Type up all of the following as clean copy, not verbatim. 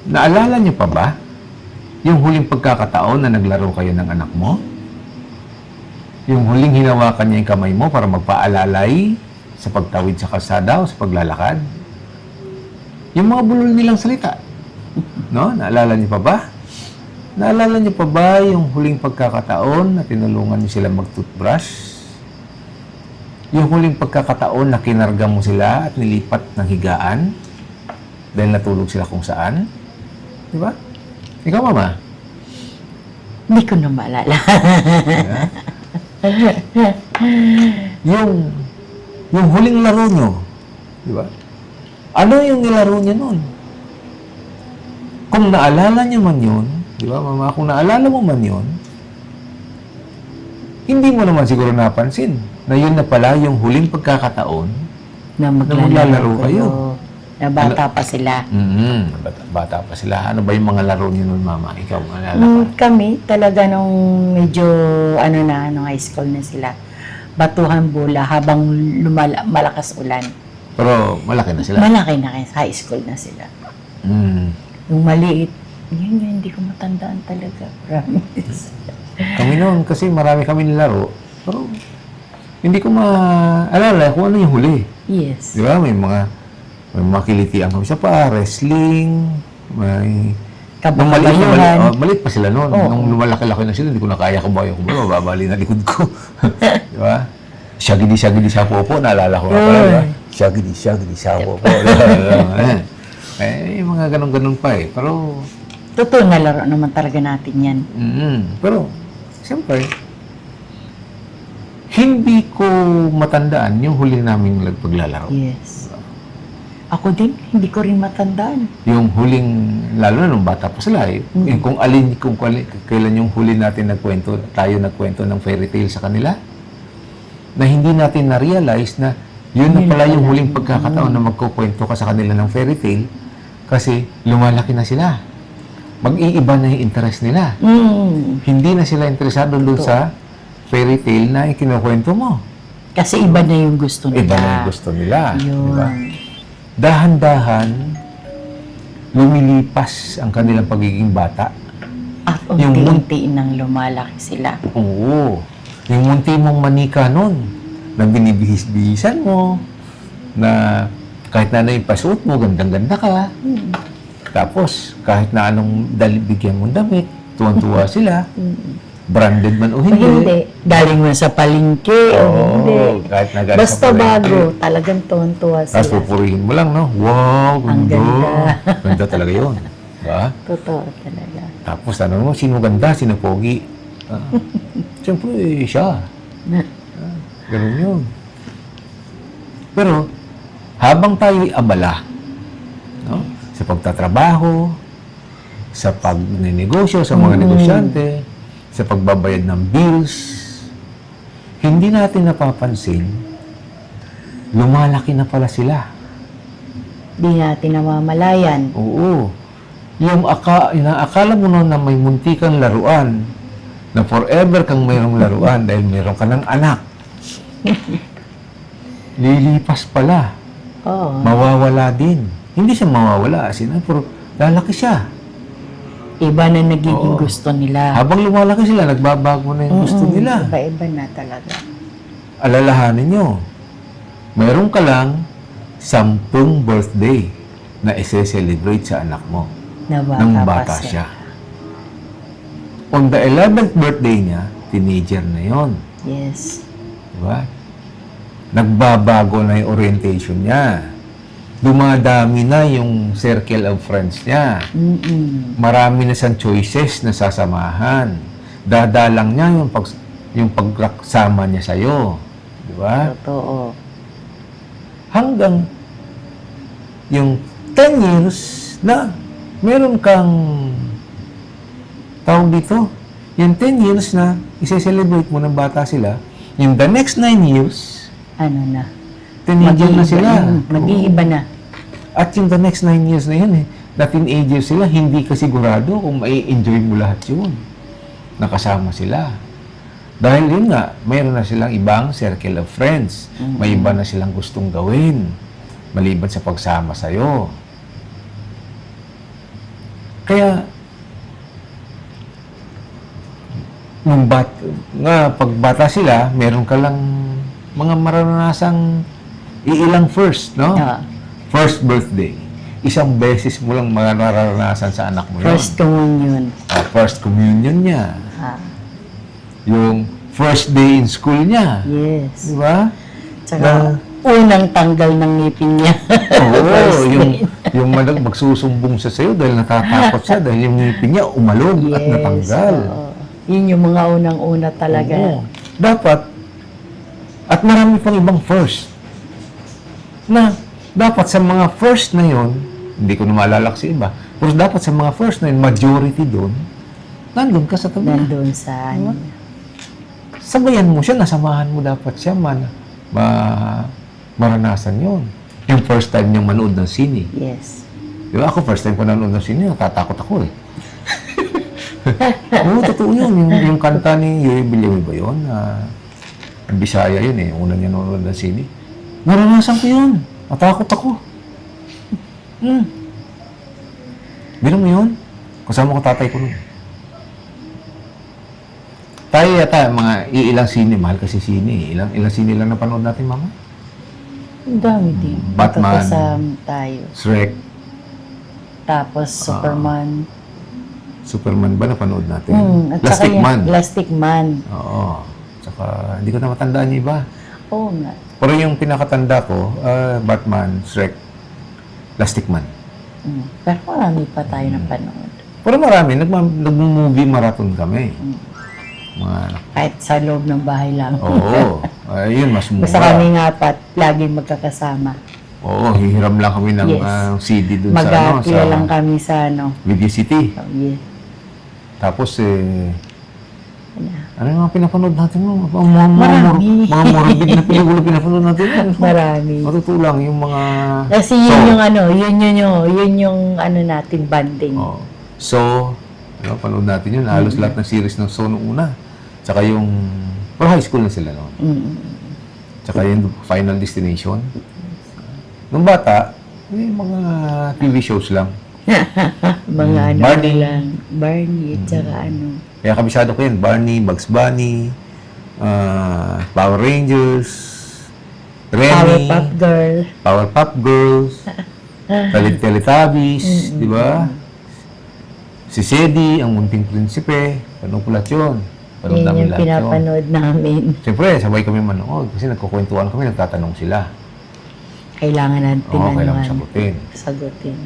Naalala niyo pa ba yung huling pagkakataon na naglaro kayo ng anak mo? Yung huling hinawakan niya yung kamay mo para magpaalalay sa pagtawid sa kalsada o sa paglalakad? Yung mga bulol nilang salita. No? Naalala niyo pa ba? Naalala niyo pa ba yung huling pagkakataon na tinulungan niyo sila mag-toothbrush? Yung huling pagkakataon na kinarga mo sila at nilipat ng higaan dahil natulog sila kung saan? Di ba? Ikaw, Mama? Hindi ko na maalala. yung huling laro nyo, di ba? Ano yung nilaro niya nun? Kung naalala niyo man yun, di ba, Mama? Kung naalala mo man yun, hindi mo naman siguro napansin na yun na pala yung huling pagkakataon Na maglalaro kayo. Na bata pa sila. Bata pa sila. Ano ba yung mga laro niyo nun, Mama? Ikaw, naalala ka? Kami, talaga nung medyo, nung high school na sila, batuhan bola habang malakas ulan. Pero malaki na sila. Malaki na kayo, high school na sila. Yung maliit, yun, hindi ko matandaan talaga. Promise. Kami noon, kasi marami kami nilaro, pero hindi ko maalala kung ano yung huli. Yes. Di ba? May mga kilitian kami sa wrestling, may... Nung Kabakabayuhan. maliit pa sila noon. Oo. Nung lumalaki-laki na sila, hindi ko na kaya kumayo. Mababali na likod ko. Di ba? Shagidi sa popo, naalala ko nga pala. Diba? Shagidi sa popo. Yung mga ganun-ganun pa eh. Pero... Totoo na laro naman talaga natin yan. Pero, siyempre, hindi ko matandaan yung huli naming paglalaro. Yes. Ako din, hindi ko rin matandaan. Yung huling, lalo na nung bata pa sila eh. Kung kailan yung huli natin tayo nagkwento ng fairy tale sa kanila, na hindi natin na-realize na yun na pala yung huling pagkakataon na magkukwento ka sa kanila ng fairy tale kasi lumalaki na sila. Mag-iiba na yung interest nila. Hindi na sila interesado doon sa fairy tale na ikinukwento mo. Kasi iba na yung gusto nila. Iba na yung gusto nila. Yun. Diba? Dahan-dahan, lumilipas ang kanilang pagiging bata. At Yung unti-unti nang lumalaki sila. Oo. Yung munti mong manika nun, na binibihis-bihisan mo, na kahit na ano yung pasuot mo, gandang-ganda ka. Tapos, kahit na anong bigyan mong damit, tuwan-tuwa sila. Branded man o O hindi. hindi. Galing mo sa palengke o hindi. Kahit na galing Basta sa palengke. bago, talagang tuwan-tuwa Tapos sila. pupurihin mo lang, no? Wow, Ang ganda. Ganda talaga yun. Diba? Totoo talaga. Tapos ano mo, sino ganda, sino pogi? Siyempre, siya. Ganun yun. Pero, habang tayo'y abala, no? Sa pagtatrabaho, sa pagnenegosyo, sa mga negosyante, sa pagbabayad ng bills, hindi natin napapansin, lumalaki na pala sila. Di natin namamalayan. Oo. Yung akala mo noon na may munti kang laruan, na forever kang mayroong laruan dahil mayroon ka ng anak. Lilipas pala. Oo. Mawawala din. Hindi siya mawawala, pero lalaki siya. Iba na nagiging Oo. gusto nila. Habang lumalaki sila, nagbabago na yung gusto nila. Iba-iba na talaga. Alalahanin nyo, mayroon ka lang 10 birthday na ise-celebrate sa anak mo. Na bata Nang pa bata siya. On the 11th birthday niya, teenager na yon, Yes. diba? Nagbabago na yung orientation niya. Dumadami na yung circle of friends niya. Marami na siyang choices na sasamahan. Dadalang niya yung pagsama niya sa'yo. Diba? Totoo. Hanggang yung 10 years na meron kang tawag dito. Yung 10 years na isi-celebrate mo ng bata sila, yung the next 9 years, Ano na? teenager na sila. Mag-iiba na. At yung the next 9 years na yun na teenager sila, hindi ka sigurado kung mai-enjoy mo lahat yun. Nakasama sila. Dahil yun nga, mayroon na silang ibang circle of friends. May iba na silang gustong gawin. Maliban sa pagsama sa'yo. Kaya, pag bata sila, meron ka lang mga maranasang iilang first, no? Ah, First birthday. Isang beses mo lang mararanasan sa anak mo yun. first communion. First communion niya. Ah, Yung first day in school niya. yes. Di ba? Tsaka, unang tanggal ng ngipin niya. Oo, yung magsusumbong siya sa'yo dahil natatakot siya dahil yung ngipin niya umalog at natanggal. oo. Yun yung mga unang-una talaga. Oo. Dapat, at marami pang ibang first, na dapat sa mga first na yon, hindi ko na maalala kasi iba, pero dapat sa mga first na yun, majority doon, nandun ka sa tabi na. Nandun sa ano. Sabayan mo siya, nasamahan mo dapat siya maranasan yon. Yung first time niyang manood ng sine. Yes. Di ba? Ako, first time ko nanood ng sine, natatakot ako eh. Oo, totoo yun. Yung kanta ni Yoy Bilyaw ba yun? Ang Bisaya yun eh. Una niya nanonood ng sine. Naranasan ko yun. Natakot ako. Biro mo yun? Kasama ko tatay ko nun. Tayo yata, mga ilang sine. Mahal kasi sine eh. Ilang sine lang napanood natin, mama? Ang dami din. Batman. Magkakasama tayo. Shrek. Tapos Superman. Superman ba napanood natin? At Plastic saka Man. Plastic Man. Oo. Tsaka, hindi ko na matandaan yung iba. Oo nga. Pero yung pinakatanda ko, Batman, Shrek, Plastic Man. Pero marami pa tayo na panood. Pero marami, nag-movie marathon kami. Mga, Kahit sa loob ng bahay lang. oo. Ayun, mas mura. Basta kami nga apat, laging magkakasama. Oo, hihiram lang kami ng Yes. CD dun sa, Mag-aapila lang kami sa Video City. Oh, yeah. Tapos, Ano? ano yung mga pinapanood natin? Marami. Mga morbid na pelikula pinapanood natin. Marami. Matutulang yung mga... Kasi yun yung ano, yun yung ano natin banding. Oh. So, ano, panood natin yun. Halos lahat ng series ng So nung una. Tsaka yung... Pero high school na sila noon. Tsaka yung Final Destination. Nung bata, yung mga TV shows lang. Mga ano Barney. lang. Barney, at saka ano. Kaya kabisado ko yun. Barney, Bugs Bunny, Power Rangers, Remy, Powerpuff Girl. Powerpuff Girls, Teletubbies, di ba? Si Sedi, ang munting prinsipe, panukulat yun. Panood Yun namin yung lahat yun. pinapanood namin. Siyempre, sabay kami manood kasi nagkukwentuhan kami, nagtatanong sila. Kailangan natin Oo, kailangan anuhan. sagutin. Sagutin.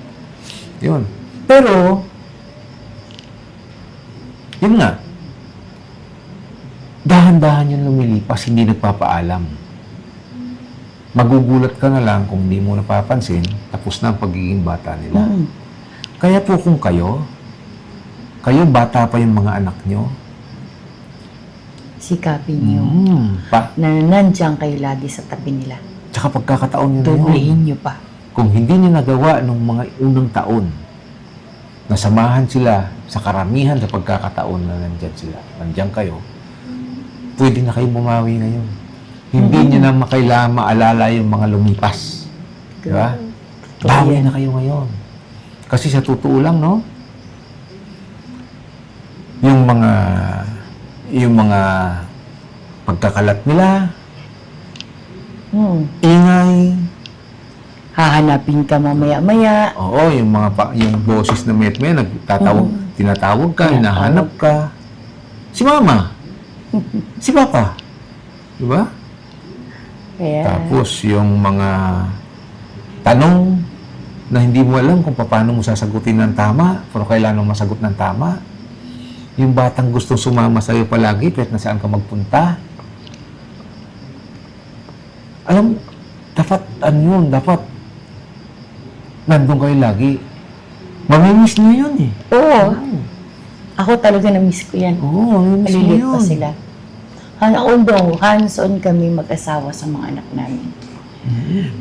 Yun. Pero, yun nga, dahan-dahan yung lumilipas, hindi nagpapaalam. Magugulat ka na lang kung hindi mo napapansin, tapos na ang pagiging bata nila. Kaya po kung kayo bata pa yung mga anak nyo, Sikapin nyo. Na nandiyan kayo lagi sa tabi nila. Tsaka pagkakataon nyo na yun. Doblehin nyo pa. Kung hindi nyo nagawa nung mga unang taon, nasamahan sila sa karamihan sa pagkakataon na nandyan sila, nandyan kayo, pwede na kayo bumawi ngayon. Hindi nyo na makailangan maalala yung mga lumipas. Di ba? Bawi na kayo ngayon. Kasi sa totoo lang, no? Yung mga pagkakalat nila, ingay, Hahanapin ka mamaya-maya. oo, yung boses na may nagtatawag, tinatawag ka, hinahanap ka. Si mama, si papa, di ba? Kaya, Tapos yung mga tanong na hindi mo alam kung paano mo sasagutin ng tama, pero kailangan mo masagot ng tama. Yung batang gustong sumama sa'yo palagi, kahit na saan ka magpunta. Alam, dapat nandun kayo lagi. Mamimiss niyo yun eh. oo. Ako talaga na-miss ko yan. Oo, mamimiss niyo Malilit yun. pa sila. Although, hands-on kami mag-asawa sa mga anak namin.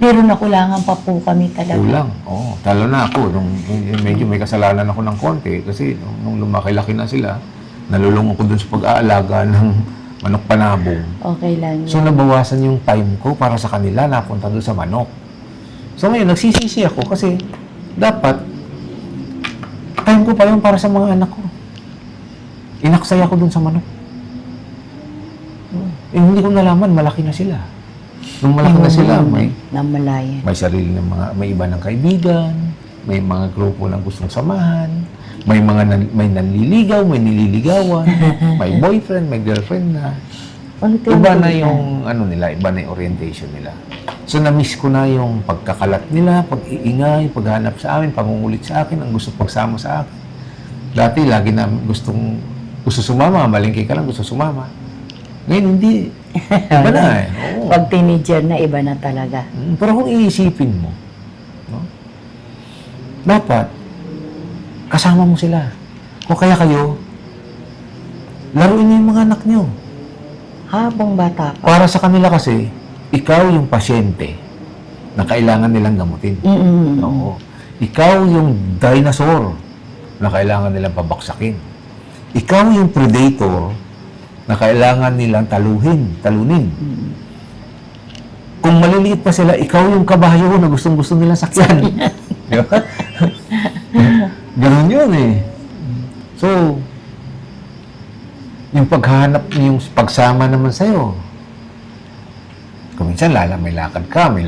Pero nakulangan pa po kami talaga. Kulang. Oo. Talo na ako. Medyo may kasalanan ako ng konti. Kasi nung lumaki-laki na sila, nalulung ako dun sa pag-aalaga ng manok panabong. Okay lang. So, nabawasan yung time ko para sa kanila, napunta doon sa manok. So, ngayon, nagsisisi ako kasi dapat part-time ko pa yun para sa mga anak ko. Inaksaya ko dun sa manok. Hindi ko nalaman, malaki na sila. Nung malaki na sila, namalayan. may sarili ng may iba ng kaibigan, may mga grupo ng gustong samahan, may may nanliligaw, may nililigawan, may boyfriend, may girlfriend na. Iba na yung nila, iba na yung orientation nila. So na-miss ko na yung pagkakalat nila, pag-iingay, paghanap sa amin, pangungulit sa akin, ang gusto pagsama sa akin. Dati lagi na gusto sumama, malingki ka lang, gusto sumama. Ngayon hindi. Iba na eh. Oo. Pag teenager na, iba na talaga. Pero kung iisipin mo, no? Dapat, kasama mo sila. Kung kaya kayo, laruin niyo yung mga anak niyo. Habang bata pa. Para sa kanila kasi, ikaw yung pasyente na kailangan nilang gamutin. Oo. Ikaw yung dinosaur na kailangan nilang pabaksakin. Ikaw yung predator na kailangan nilang talunin. Kung maliliit pa sila, ikaw yung kabayo na gustong-gusto nilang sakyan. Di ba? Ganun yun eh. So, yung paghanap, yung pagsama naman sa'yo, kung minsan may lakad kang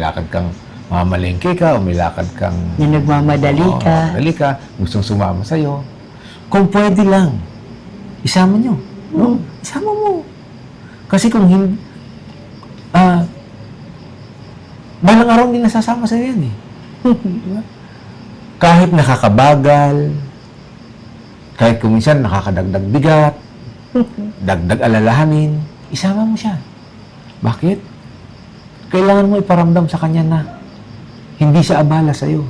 mamalengke ka, o may lakad kang Yung nagmamadali ka. Madali ka, gustong sumama sa'yo. Kung pwede lang, isama nyo. No? Isama mo. Kasi kung hindi, balang araw hindi nasasama sa'yo yan eh. Diba? Kahit nakakabagal, kahit kung minsan nakakadagdag bigat, dagdag alalahanin, isama mo siya. Bakit? Kailangan mo iparamdam sa kanya na hindi siya abala sa'yo.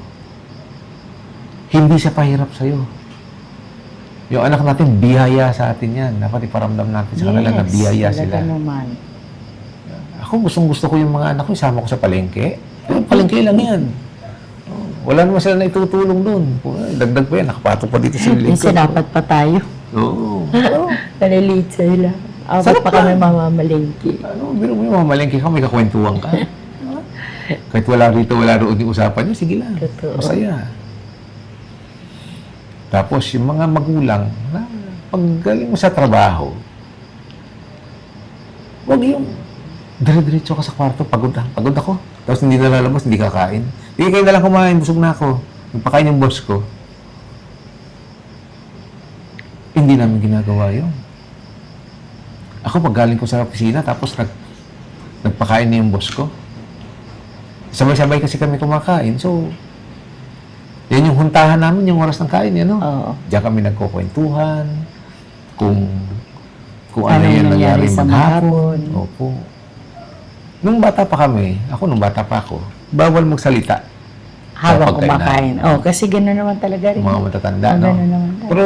Hindi siya pahirap sa'yo. Yung anak natin, biyaya sa atin yan. Dapat iparamdam natin sa kanila na biyaya sila. Naman. Ako, gustong-gusto ko yung mga anak ko, isama ko sa palengke. Palengke lang yan. Wala naman sila na itutulong doon. Dagdag pa yan, nakapatong pa dito sa lingkod. Minsan dapat pa tayo. Oo. Nalilate sila. Apat Sarap pa kami mamamalingki. Biro mo yung mamalengke ka, may kakwentuhan ka. Kahit wala rito, wala roon yung usapan niyo, sige lang. Totoo. Masaya. Tapos, yung mga magulang, pag galing mo sa trabaho, huwag yung dire-diretso ka sa kwarto, pagod ako. Tapos hindi na lalabas, hindi kakain. Hindi kayo na lang kumain, busog na ako. Nagpakain yung boss ko. Hindi namin ginagawa yun. Ako, pag galing ko sa opisina, tapos nagpakain na yung boss ko. Sabay-sabay kasi kami kumakain. So, yan yung huntahan namin, yung oras ng kain, yan, no? Oo. Diyan kami nagkukwentuhan, kung ano Ano yung yung nangyari nangyari sa maghapon. maghapon. Opo. Nung bata pa kami, nung bata pa ako, bawal magsalita. Habang Kapag kumakain. kainan. Kasi gano'n naman talaga rin. Mga matatanda, no? Gano'n naman talaga. Pero,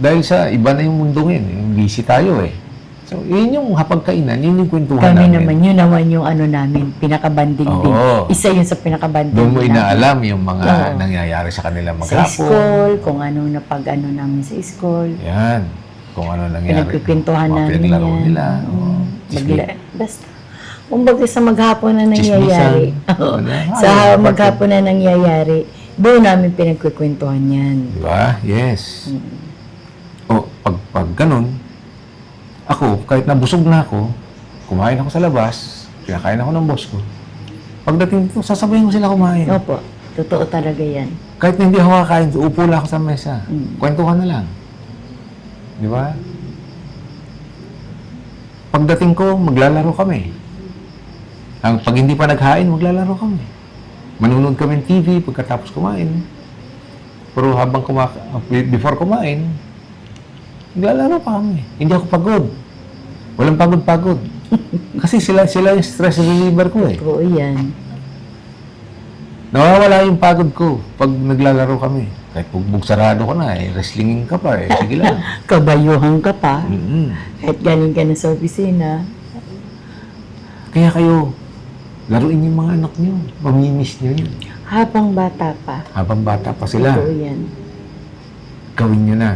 dahil sa iba na yung mundo ngayon, busy tayo eh. So, yun yung hapagkainan, yun yung kwentuhan Kami namin. naman, yun naman yung namin, pinakabanding din. Oo. Isa yun sa pinakabanding Doon mo namin. inaalam yung mga Oo. nangyayari sa kanila Sa maghapon. school, kung anong namin sa school. Yan. Kung ano nangyari. Pinagkukwentuhan Mga namin pinaglaro yan. nila. Oo. Chismis. Basta. Kumbaga sa maghapon na nangyayari. Oo. Wala. Sa Ay, maghapon na nangyayari, doon namin pinagkukwentuhan yan. Di ba? Yes. O, pag ganun, ako, kahit nabusog na ako, kumain ako sa labas, pinakain ako ng boss ko. Pagdating dito, sasabayin ko sila kumain. Opo. Totoo talaga yan. Kahit na hindi ako kakain, upo lang ako sa mesa. Kwentuhan na lang. Di ba? Pagdating ko, maglalaro kami. Pag hindi pa naghain, maglalaro kami. Manunood kami ng TV pagkatapos kumain. Pero habang before kumain, maglalaro pa kami. Hindi ako pagod. Walang pagod-pagod. Kasi sila yung stress reliever ko eh. Oo, yan. Nawawala yung pagod ko pag naglalaro kami. Kahit bugbog sarado ko na eh, wrestlingin ka pa eh, sige lang. Kabayuhan ka pa. Mm-mm. Kahit galing ka na sa opisina. Kaya kayo, laruin yung mga anak nyo. Mamimiss nyo yun. Habang bata pa. Habang bata pa sila, Totoo yan. gawin nyo na.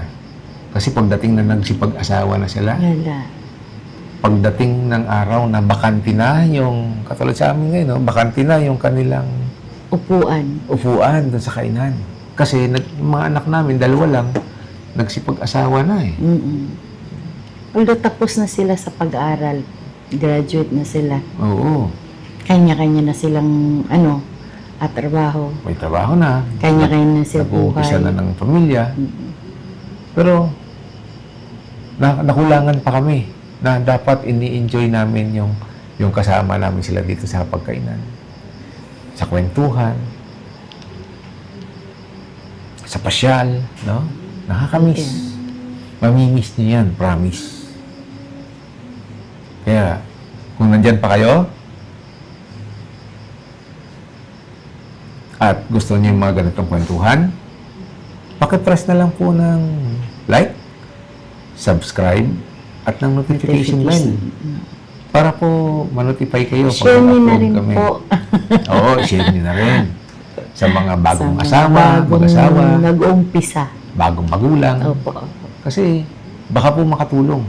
Kasi pagdating na nagsipag-asawa na sila, Wala. pagdating ng araw na bakante na yung, katulad sa amin ngayon, no? Bakante na yung kanilang Upuan. upuan doon sa kainan. Kasi yung mga anak namin, dalawa lang, nagsipag-asawa na eh. Although tapos na sila sa pag-aaral, graduate na sila, Oo. kanya-kanya na silang at trabaho. May trabaho na. Kanya-kanya na sila Nag-uumpisa buhay. na ng pamilya. Pero, nakulangan pa kami na dapat ini-enjoy namin yung kasama namin sila dito sa pagkainan. Sa kwentuhan. Sa pasyal. No? Nakakamiss. Mamimiss niyo yan, promise. Kaya, kung nandyan pa kayo, at gusto niyo yung mga ganitong kwentuhan, pakipress na lang po ng like, subscribe, at ng notification bell. Para po manotify kayo Share niyo na mag-upload rin kami. po. Oo, share niyo na rin. Sa mga bagong Sa mga asawa, mag-asawa, nag-uumpisa. bagong magulang. Opo. Kasi baka po makatulong.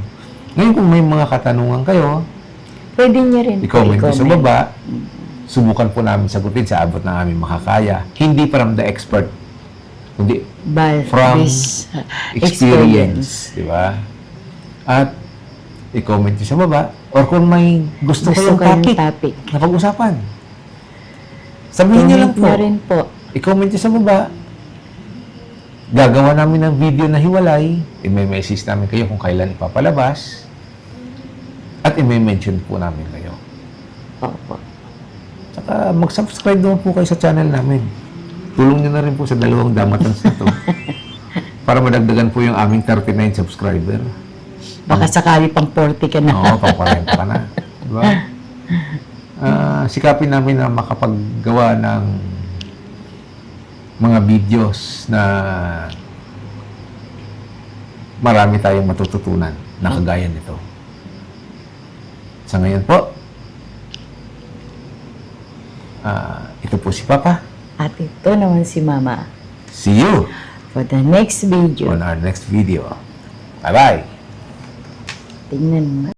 Ngayon kung may mga katanungan kayo, Pwede niyo rin po i-comment nyo sa baba. Subukan po namin sagutin sa abot ng aming makakaya. Hindi from the expert, kundi from This experience. Di ba? At i-comment nyo sa baba. Or kung may gusto kayong topic na pag-usapan, sabihin nyo lang po. Na rin po. I-comment nyo sa baba. Gagawa namin ng video na hiwalay. I-message namin kayo kung kailan ipapalabas. At i-mention po namin kayo. Opo. Saka mag-subscribe naman po kayo sa channel namin. Tulong nyo na rin po sa 2 damatans na to. Para madagdagan po yung aming 39 subscriber. Baka sakali pang 40 ka na. Oo, pang 40 ka na. Diba? Sikapin namin na makapaggawa ng mga videos na marami tayong matututunan na kagaya nito. Sa ngayon po, ito po si Papa. At ito naman si Mama. See you For the next video. on our next video. Bye-bye! Tingnan mo.